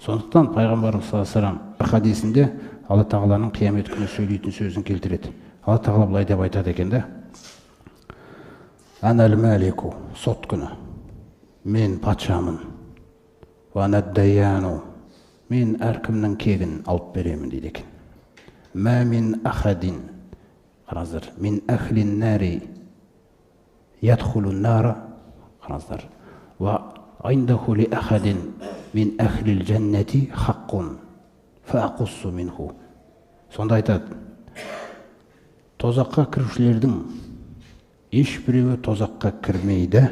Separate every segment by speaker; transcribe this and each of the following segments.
Speaker 1: Сондықтан пайғамбарымыз саллаллаху алейхи ва саллям бір хадисінде Алла тағаланың қиямет күні сөйлейтін сөзін келтіреді. Алла тағала былай деп айтады екен да: «Анал малику», сот күні, мен патшамын, «Ва наддаяну», мен әркімнің кегін алып беремін дейді екен. «Ма мин ахадин», қараңыздар, «мин ахлин нари ядхулун нара», қараңыздар, «Ва айндаху ли ахадин мин ахлил джаннати хаққун фаақуссу минху». Сонда айтады, тозаққа кірушілердің ешбіреуі тозаққа кірмейді,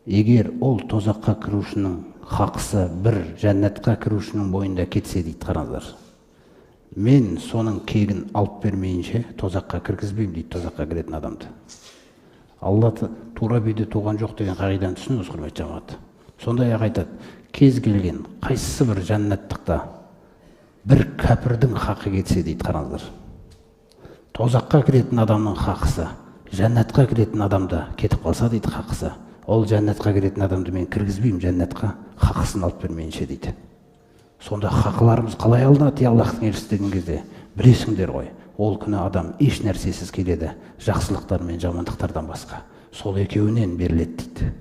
Speaker 1: егер ол тозаққа кірушінің хақысы бір жәннатқа кірушінің бойында кетсе дейді. Қараңыздар, мен соның кегін алып бермейінше тозаққа кіргізбеймін дейді, тозаққа кіретін адамды. Алла тура биде туған жоқ деген қағиданы түсініңіз, құрметті жамағат. Сондай-ақ айтады, кез келген қайсысы бір жәннаттықта бір кәпірдің хақы кетсе дейді. Қараңыздар, тозаққа кіретін адамның хақысы жәннатқа кіретін адамда кетіп қалса дейді хақысы, ол жәннатқа кіретін адамды мен кіргізбеймін жәннатқа хақысын алып бермейінше дейді. Сонда хақыларымыз қалай алынады Аллахтың елшісі деген кезде? Білесіңдер ғой, ол күні адам еш нәрсесіз келеді, жақсылықтар мен жамандықтардан басқа. Сол екеуінен беріледі дейді.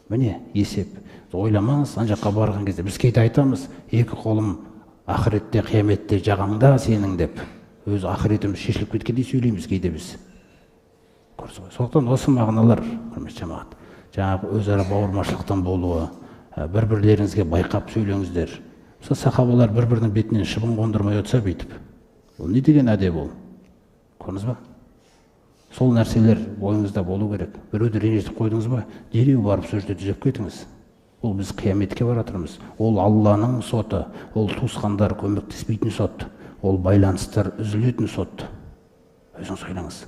Speaker 1: Міне есеп. Ойламаңыз, ана жаққа барған кезде біз кейде айтамыз, екі қолым ақыретте, қияметте жағаңда сенің деп. Өз ақыретіміз шешіліп кеткендей сөйлейміз кейде біз. Сондықтан осы мағыналар, құрметті жамағат, жаңағы өзара бауырмашылықтан болуы, бір-бірлеріңізге байқап сөйлеңіздер. Мысалы сахабалар бір-бірінің бетінен шыбын қондырмай отырса бүйтіп, ол не деген әдеп ол? Көрдіңіз ба? Сол нәрселер бойыңызда болу керек. Біреуді ренжітіп қойдыңыз ба, дереу барып сол жерде түзеп кетіңіз. Ол біз қияметке баратырмыз. Ол Алланың соты, ол туысқандар көмектеспейтін сот, ол байланыстар үзілетін сот. Өзіңіз ойлаңыз.